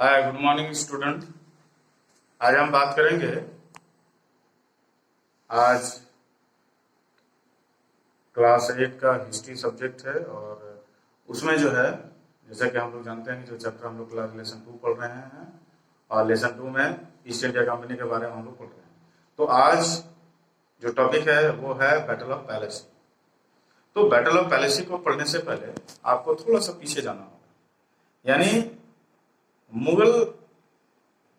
हाय, good morning student. आज हम बात करेंगे। आज क्लास 8 का हिस्ट्री सब्जेक्ट है और उसमें जो है, जैसा कि हम लोग जानते हैं, जो चैप्टर हम लोग क्लास लेसन 2 पढ़ रहे हैं और लेसन 2 में ईस्ट इंडिया कंपनी के बारे में हम लोग पढ़ रहे हैं। तो आज जो टॉपिक है वो है बैटल ऑफ पैलेसी। तो बैटल ऑफ पैलेसी को पढ़ने से पहले आपको थोड़ा सा पीछे जाना होगा। यानी मुगल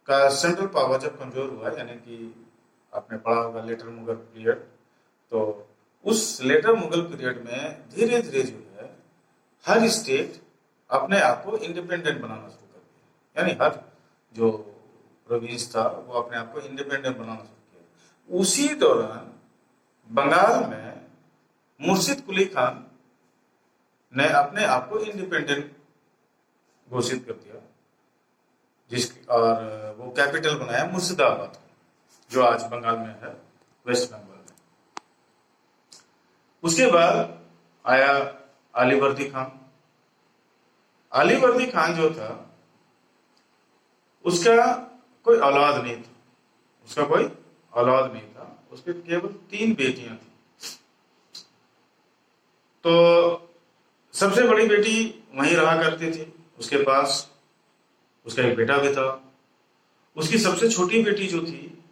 का सेंट्रल पावर जब कमजोर हुआ, यानी कि आपने पढ़ा होगा लेटर मुगल पीरियड, तो उस लेटर मुगल पीरियड में धीरे धीरे जो है हर स्टेट अपने आप को इंडिपेंडेंट बनाना शुरू कर दिया। यानी हर जो प्रोविंस था वो अपने आप को इंडिपेंडेंट बनाना शुरू किया। उसी दौरान बंगाल में मुर्शिद कुली खान ने अपने आप को इंडिपेंडेंट घोषित कर दिया, और वो कैपिटल बनाया मुर्शिदाबाद, जो आज बंगाल में है, वेस्ट बंगाल में। उसके बाद आया अलीवर्दी खान। अलीवर्दी खान जो था उसका कोई औलाद नहीं था, उसके केवल 3 बेटियां थी। तो सबसे बड़ी बेटी वहीं रहा करती थी, उसके पास उसका एक बेटा भी था। उसकी सबसे छोटी बेटी जो थी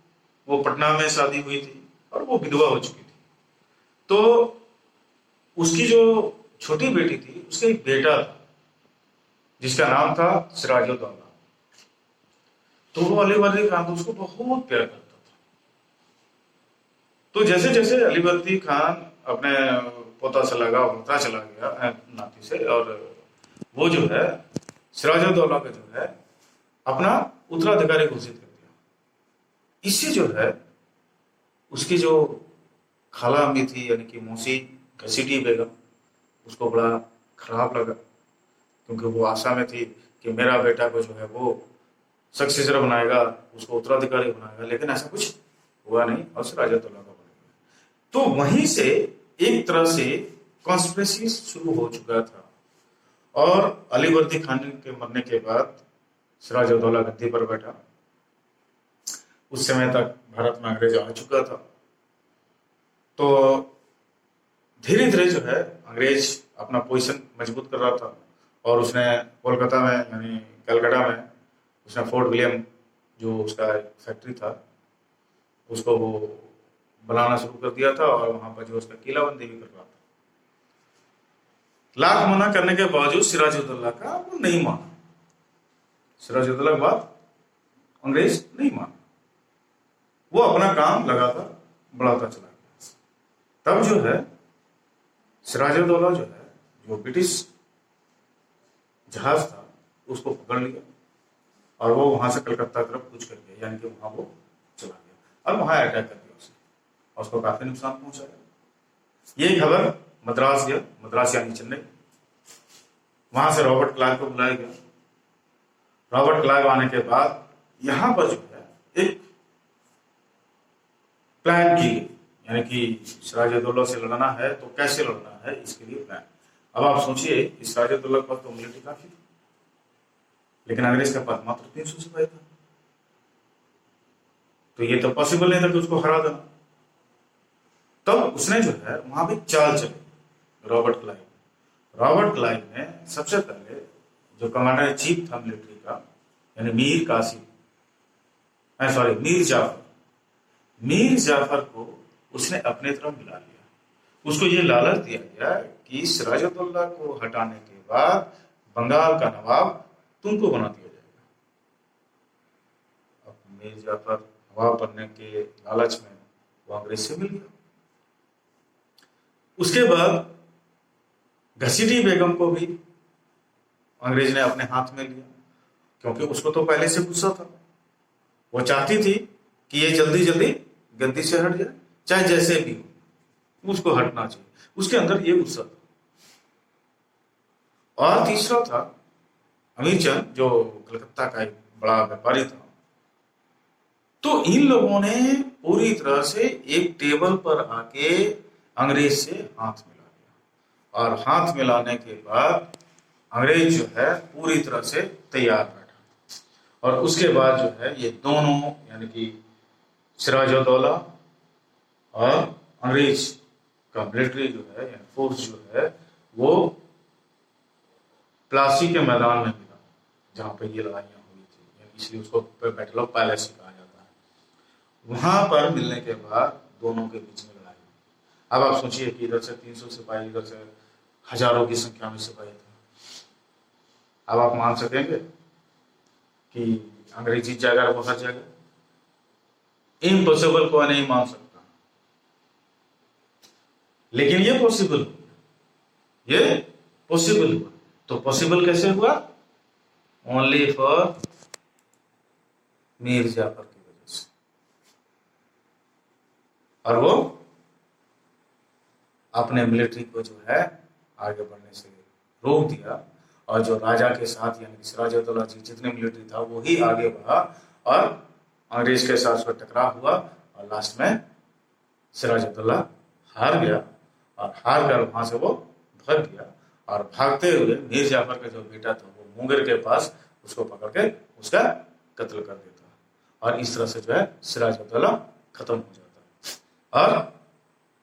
वो पटना में शादी हुई थी और वो विधवा हो चुकी थी। तो उसकी जो छोटी बेटी थी उसका एक बेटा था जिसका नाम था सिराजुद्दौला। तो वो अलीवर्दी खान तो उसको बहुत प्यार करता था। तो जैसे जैसे अलीवर्दी खान अपने पोता से लगा होता चला गया नाती से, और वो जो है सिराजुद्दौला का जो है अपना उत्तराधिकारी घोषित कर दिया। इससे जो है उसकी जो खाला अम्मी थी, यानी कि मौसी घसीटी बेगम, उसको बड़ा खराब लगा, क्योंकि वो आशा में थी कि मेरा बेटा को जो है वो सक्सेसर बनाएगा, उसको उत्तराधिकारी बनाएगा, लेकिन ऐसा कुछ हुआ नहीं और सिराजुद्दौला का बन गया। तो वहीं से एक तरह से कॉन्स्पिरेसी शुरू हो चुका था, और अलीवर्दी खान के मरने के बाद सिराजुद्दौला गद्दी पर बैठा। उस समय तक भारत में अंग्रेज आ चुका था। तो धीरे धीरे जो है अंग्रेज अपना पोजीशन मजबूत कर रहा था, और उसने कोलकाता में, यानी कलकत्ता में, उसने फोर्ट विलियम, जो उसका फैक्ट्री था, उसको वो बनाना शुरू कर दिया था, और वहां पर जो उसका किलाबंदी भी कर रहा था। लाख मना करने के बावजूद सिराजुद्दौला का वो नहीं माना। सिराजुद्दौला के बाद अंग्रेज नहीं माना, वो अपना काम लगातार बढ़ाता चला गया। तब जो है सिराजुद्दौला जो है, जो ब्रिटिश जहाज था उसको पकड़ लिया, और वो वहां से कलकत्ता तरफ कूच कर गया, यानी कि वहां वो चला गया और वहां अटैक कर दिया उसे, और उसको काफी नुकसान पहुंचाया। ये खबर मद्रास गया, मद्रास यानी चेन्नई। वहां से रॉबर्ट क्लाइव को बुलाया गया। रॉबर्ट क्लाइव आने के बाद यहां पर जो है एक प्लान की गई, यानी कि सिराजुद्दौला से लड़ना है तो कैसे लड़ना है, इसके लिए प्लान। अब आप सोचिए कि सिराजुद्दौला के पास तो मिलिट्री काफी थी, लेकिन अंग्रेज के पास मात्र 300 सिपाही था। तो ये तो पॉसिबल नहीं था कि उसको हरा देना। तब उसने जो है वहां भी चाल चली। रॉबर्ट क्लाइव ने सबसे पहले जो कमांडर इन चीफ था मिलिट्री का, यानी मीर जाफर को उसने अपने तरफ मिला लिया। उसको ये लालच दिया गया कि सिराजुद्दौला को हटाने के बाद बंगाल का नवाब तुमको बना दिया जाएगा। अब मीर जाफर नवाब बनने के लालच में वो अंग्रेज से मिल गया। उसके बाद घसीटी बेगम को भी अंग्रेज ने अपने हाथ में लिया, क्योंकि उसको तो पहले से गुस्सा था। वो चाहती थी कि ये जल्दी जल्दी गद्दी से हट जाए, चाहे जैसे भी हो, उसको हटना चाहिए। उसके अंदर ये गुस्सा था। और तीसरा था अमीरचंद, जो कलकत्ता का एक बड़ा व्यापारी था। तो इन लोगों ने पूरी तरह से एक टेबल पर आके अंग्रेज से हाथ मिला लिया, और हाथ मिलाने के बाद अंग्रेज जो है पूरी तरह से तैयार बैठा। और उसके बाद जो है ये दोनों यानी कि सिराजुद्दौला और अंग्रेज का मिलिट्री जो है यानी फोर्स जो है वो प्लासी के मैदान में मिला, जहाँ पे ये लड़ाइयाँ हुई थी, इसलिए उसको बैटल ऑफ पैलेसी कहा जाता है। वहां पर मिलने के बाद दोनों के बीच में लड़ाई हुई। अब आप सोचिए कि इधर से 300 सिपाही, इधर से हजारों की संख्या में सिपाही थे। अब आप मान सकेंगे कि अंग्रेज जीत जाएगा और वो हार जाएगा? इम्पॉसिबल को नहीं मान सकता, लेकिन ये पॉसिबल हुआ, ये पॉसिबल हुआ। तो पॉसिबल कैसे हुआ? ओनली फॉर मीर जाफर की वजह से। और वो अपने मिलिट्री को जो है आगे बढ़ने से रोक दिया, और जो राजा के साथ यानी सिराजुद्दौला जी जितने मिलिट्री था वो ही आगे बढ़ा और अंग्रेज के साथ उसका टकराव हुआ, और लास्ट में सिराजुद्दौला हार गया, और हार कर वहां से वो भाग गया। और भागते हुए मीर जाफर का जो बेटा था वो मुंगेर के पास उसको पकड़ के उसका कत्ल कर देता, और इस तरह से जो है सिराजुद्दौला खत्म हो जाता। और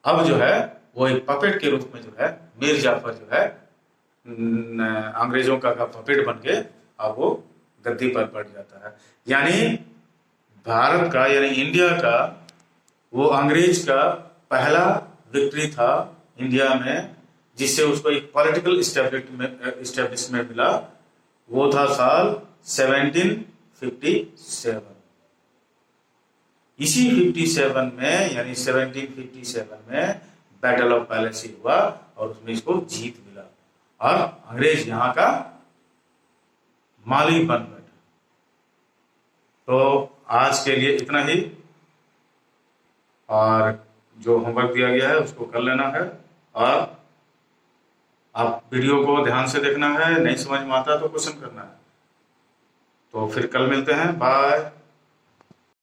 अब जो है वो एक पपेट के रूप में जो है मीर जाफर जो है अंग्रेजों का पपेट बन के अब वो गद्दी पर बैठ जाता है। यानी भारत का यानी इंडिया का वो अंग्रेज का पहला विक्ट्री था इंडिया में, जिससे उसको एक पॉलिटिकल इस्टेब्लिशमेंट मिला। वो था साल 1757। इसी 57 में यानी 1757 में बैटल ऑफ पैलेसी हुआ, और उसमें इसको जीत मिला, और अंग्रेज यहाँ का मालिक बन बैठा। तो आज के लिए इतना ही, और जो होमवर्क दिया गया है उसको कर लेना है, और आप वीडियो को ध्यान से देखना है, नहीं समझ में आता तो क्वेश्चन करना है। तो फिर कल मिलते हैं, बाय।